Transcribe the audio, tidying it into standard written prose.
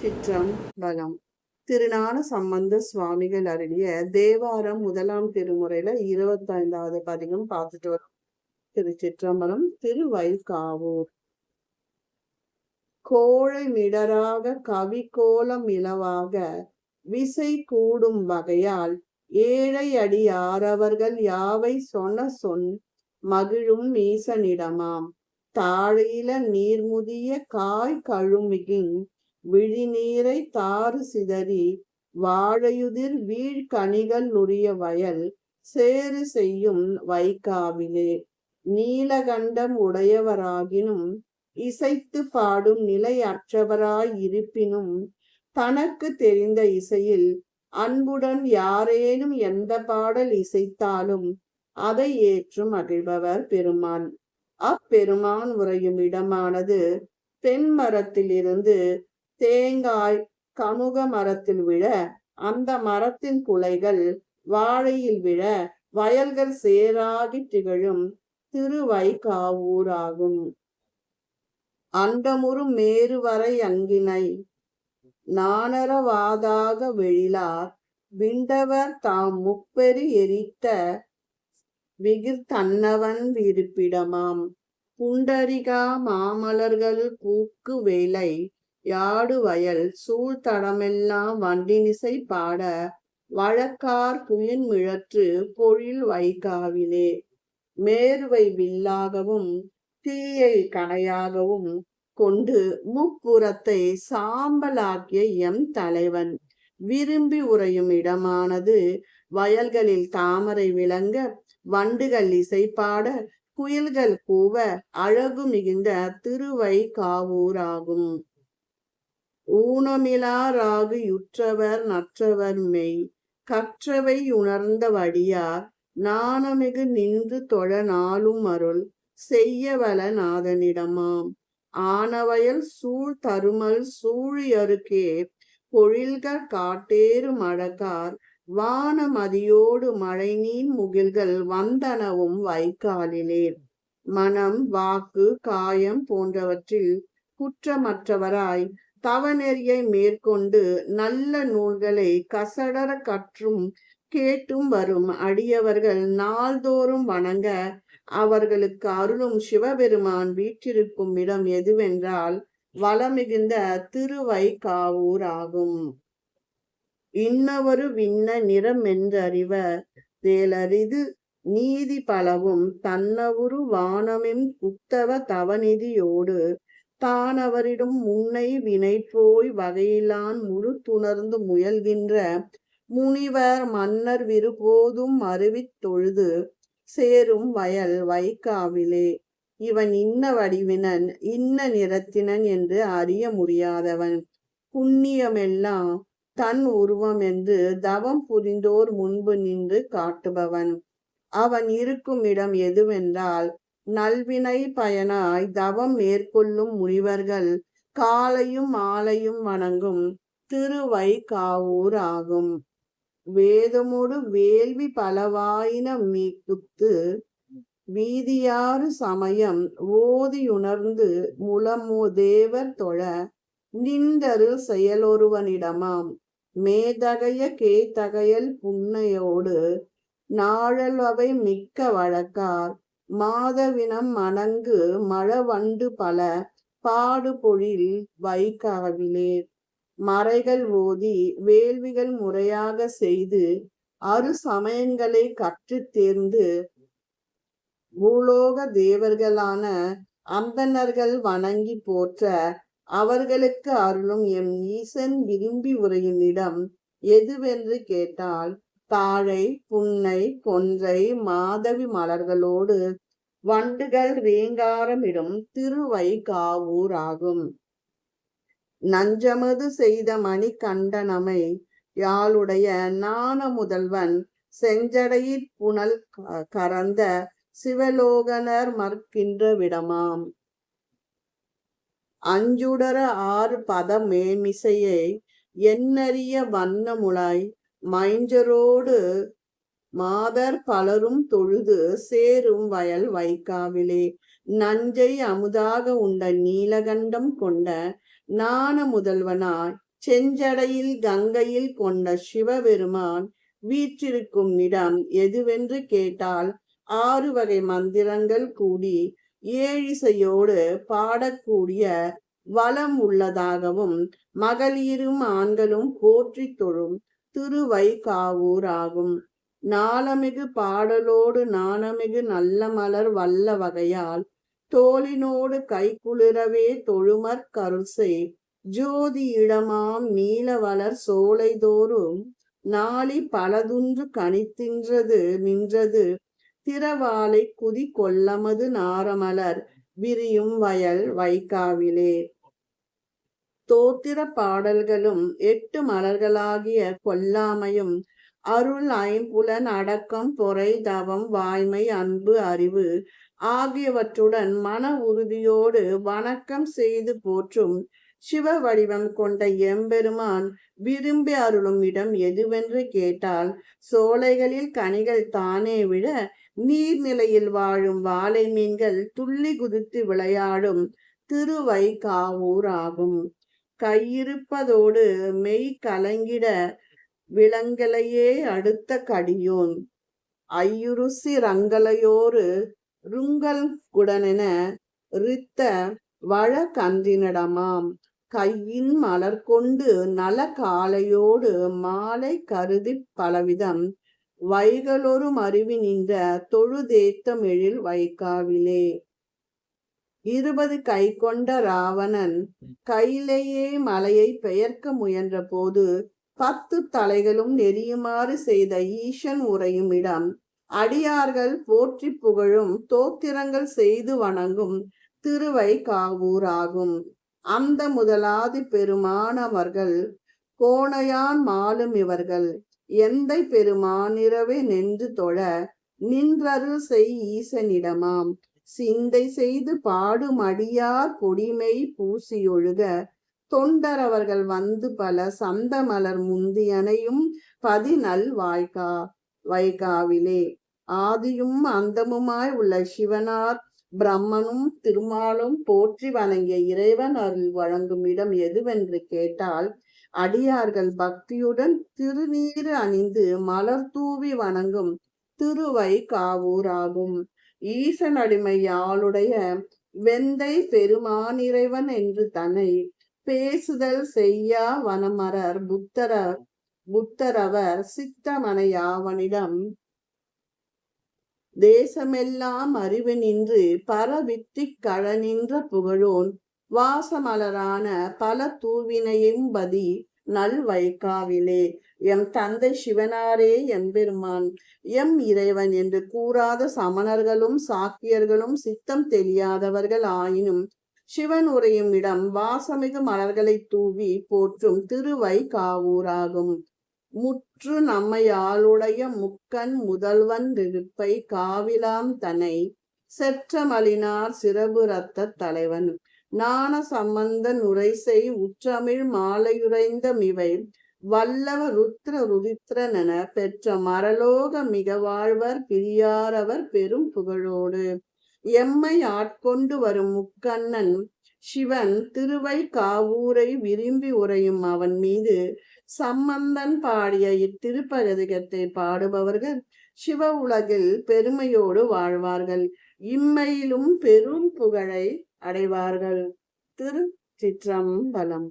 சிற்றம்பலம். திருஞான சம்பந்த சுவாமிகள் அருளிய தேவாரம் 1ஆம் திருமுறையில 25வது பதிகம் பார்த்துட்டு வரும். திருச்சிற்றம்பலம். திருவைகாவூர். கோழை மிடராக கவி கோலம் இலவாக விசை கூடும் வகையால் ஏழை அடி ஆரவர்கள் யாவை சொன்ன மகிழும் மீசனிடமாம் தாழையில நீர்முதிய காய் கழுமிகின் விழிநீரை தாறு சிதறி வாழையுதிர் வீழ்கனிகள் உரிய வயல் சேறு செய்யும் வைகாவிலே நீலகண்டம் உடையவராகினும் இசைத்து பாடும் நிலையற்றவராய் இருப்பினும் தனக்கு தெரிந்த இசையில் அன்புடன் யாரேனும் எந்த பாடல் இசைத்தாலும் அதை ஏற்று மகிழ்பவர் பெருமான். அப்பெருமான் உறையும் இடமானது தென்மரத்திலிருந்து தேங்காய் கமுக மரத்தில் விழ அந்த மரத்தின் குலைகள் வாழையில் விழ வயல்கள் சேராகி திகழும் திருவைகாவூராகும். அண்டமுறு மேருவரை அங்கினை நாணரவாதாக வெளிலார் விண்டவர் தாம் முப்பெரு எரித்த விகிர்தன்னவன் இருப்பிடமாம் புண்டரிகா மாமலர்கள் பூக்கு வேலை யாடு வயல் சூழ்தடமெல்லாம் வண்டினிசை பாட வழக்கார் குயின் மிழற்று பொழில் வைகாவிலே மேருவை வில்லாகவும் தீயை கணையாகவும் கொண்டு முப்புறத்தை சாம்பலாக்கிய எம் தலைவன் விரும்பி உறையும் இடமானது வயல்களில் தாமரை விளங்க வண்டுகள் இசைப்பாட குயில்கள் கூவ அழகு மிகுந்த திருவைகாவூராகும். ஊனமிலாராகு யுற்றவர் நற்றவர் மெய் கற்றவை உணர்ந்த வடியார் நாணமிகு நின்று தொழ நாளும் அருள் செய்யவல நாதனிடமாம் ஆனவயல் சூழ் தருமல் சூழியருக்கே பொழில்கள் காட்டேறு மழக்கார் வானமதியோடு மழைநீர் முகில்கள் வந்தனவும் வைக்காலிலே மனம் வாக்கு காயம் போன்றவற்றில் குற்றமற்றவராய் தவநெறியை மேற்கொண்டு நல்ல நூல்களை கசடர கற்றும் கேட்டும் வரும் அடியவர்கள் நாள்தோறும் வணங்க அவர்களுக்கு அருளும் சிவபெருமான் வீற்றிருக்கும் இடம் எதுவென்றால் வளமிகுந்த திருவைகாவூர் ஆகும். இன்னவரு விண்ண நிறமென்றறிவ தேலரிது நீதி பலவும் தன்னவுரு வானமின் புத்தவ தவநிதியோடு தானவரிடம் முன்னை வினை போய் வகையிலான் முழு துணர்ந்து முயல்கின்ற முனிவர் மன்னர் விருபோதும் அருவித் தொழுது சேரும் வயல் வைகாவிலே இவன் இன்ன வடிவினன் இன்ன நிறத்தினன் என்று அறிய முடியாதவன் புண்ணியமெல்லாம் தன் உருவம் என்று தவம் புரிந்தோர் முன்பு நின்று காட்டுபவன். அவன் இருக்கும் இடம் எதுவென்றால் நல்வினை பயனாய் தவம் மேற்கொள்ளும் முனிவர்கள் காலையும் மாலையும் வணங்கும் திருவைகாவூர் ஆகும். வேதமோடு வேள்வி பலவாயின மீக்குத்து வீதியாறு சமயம் ஓதியுணர்ந்து முலமோ தேவர் தொழ நின்றரு செயலொருவனிடமாம் மேதகைய கேதகையல் புன்னையோடு நாழல் அவை மிக்க வழக்கார் மாதவினம் மணங்கு மழவண்டு பல பாடு பொழில் வைகாவிலே மறைகள் ஓதி வேள்விகள் முறையாக செய்து அரு சமயங்களை கற்று தேர்ந்து பூலோக தேவர்களான அந்தணர்கள் வணங்கி போற்ற அவர்களுக்கு அருளும் எம் ஈசன் விரும்பி உரையும் இடம் எதுவென்று கேட்டால் தாழை புன்னை கொன்றை மாதவி மலர்களோடு வண்டுகள் ரீங்காரமிடும் திருவைகாவூர் ஆகும். நஞ்சமது செய்த மணி கண்டனமை யாளுடைய நாண முதல்வன் செஞ்சடையிற் புனல் கறந்த சிவலோகனர் மற்கின்ற விடமாம் அஞ்சுடர ஆறு பத மேமிசையை எண்ணறிய வண்ணமுளாய் மைஞ்சரோடு மாதர் பலரும் தொழுது சேரும் வயல் வைகாவிலே நஞ்சை அமுதாக உண்ட நீலகண்டம் கொண்ட நாண முதல்வனாய் செஞ்சடையில் கங்கையில் கொண்ட சிவபெருமான் வீற்றிருக்கும் இடம் எதுவென்று கேட்டால் 6 வகை மந்திரங்கள் கூடி ஏழிசையோடு பாடக்கூடிய வளம் உள்ளதாகவும் மகளிரும் ஆண்களும் போற்றி தொழும் திருவைகாவூர் ஆகும். நாளமிகு பாடலோடு நாணமிகு நல்ல மலர் வல்ல வகையால் தோளினோடு கைக்குளிரவே தொழுமற் கருள்சை ஜோதி இடமாம் நீல வளர் சோலைதோறும் நாளி பலதுன்று கனித்தின்றது நின்றது திரவாலை குதி கொல்லமது நாரமலர் விரியும் வயல் வைகாவிலே. தோத்திர பாடல்களும் 8 மலர்களாகிய கொல்லாமையும் அருள் ஐம்புலன் அடக்கம் பொறை தவம் வாய்மை அன்பு அறிவு ஆகியவற்றுடன் மன உறுதியோடு வணக்கம் செய்து போற்றும் சிவ வடிவம் கொண்ட எம்பெருமான் விரும்பி அருளும் இடம் எதுவென்று கேட்டால் சோலைகளில் கனிகள் தானே விழ நீர்நிலையில் வாழும் வாழை மீன்கள் துள்ளி குதித்து விளையாடும் திருவைகாவூர் ஆகும். கையிருப்பதோடு மெய் கலங்கிட விலங்கலையே அடுத்த கடியோன் ஐயுருசி ரங்கலையோரு ருங்கல் குடனென ரித்த வழ கன்றினடமாம் கையின் மலர் கொண்டு நல காலையோடு மாலை கருதி பலவிதம் வைகளொரு மருவி நின்ற தொழுதேத்தம் எழில் வைகாவிலே. 20 கை கொண்ட ராவணன் கையிலேயே மலையை பெயர்க்க முயன்ற போது 10 தலைகளும் நெறியுமாறு செய்த ஈசன் உறையும் இடம் அடியார்கள் போற்றி புகழும் தோத்திரங்கள் செய்து வணங்கும் திருவைகாவூர் ஆகும். அந்த முதலாதி பெருமானவர்கள் கோணையான் மாலும் இவர்கள் எந்தை பெருமானிரவே நின்று தொழ நின்றருள் செய் ஈசனிடமாம் சிந்தை செய்து பாடும் அடியார் பொடிமை பூசியொழுக தொண்டரவர்கள் வந்து பல சந்த மலர் முந்தியனையும் பதிநல் வைகாவிலே. ஆதியும் அந்தமுமாய் உள்ள சிவனார் பிரம்மனும் திருமாலும் போற்றி வணங்கிய இறைவன் அருள் வழங்கும் இடம் எதுவென்று கேட்டால் அடியார்கள் பக்தியுடன் திருநீறு அணிந்து மலர் தூவி வணங்கும் திருவைகாவூர் ஆகும். ஈசன் அடிமை யாளுடைய வெந்தை பெருமானிறைவன் என்று தன்னை பேசுதல் செய்யா வனமரர் புத்தரவர் சித்தமனையாவனிடம் தேசமெல்லாம் அறிவு நின்று பரவித்திக் களநின்ற புகழோன் வாசமலரான பல தூவினையும் பதி நல் வைகாவிலே. எம் தந்தை சிவனாரே எம்பெருமான் எம் இறைவன் என்று கூறாத சமணர்களும் சாக்கியர்களும் சித்தம் தெரியாதவர்கள் ஆயினும் சிவன் உறையும் இடம் வாசமிகு மலர்களை தூவி போற்றும் திருவைகாவூராகும். முற்று நம்மையாளுடைய முக்கண் முதல்வன் இருப்பை காவிலாம் தன்னை செற்றமலினார் சிறபு ரத்த தலைவன் நாண சம்பந்த நுரைசை உற்றமிழ் மாலையுறைந்த மிவை வல்லவ ருத்ர ருதித்ரனென பெற்ற மரலோக மிக வாழ்வர் பிரியாரவர் பெரும் புகழோடு எம்மை ஆட்கொண்டு வரும் முக்கண்ணன் சிவன் திருவைகாவூரை விரும்பி உறையும் அவன் மீது சம்பந்தன் பாடிய இத்திருப்பதிகத்தை பாடுபவர்கள் சிவ உலகில் பெருமையோடு வாழ்வார்கள், இம்மையிலும் பெரும் புகழை அடைவார்கள். திருச்சிற்றம்பலம்.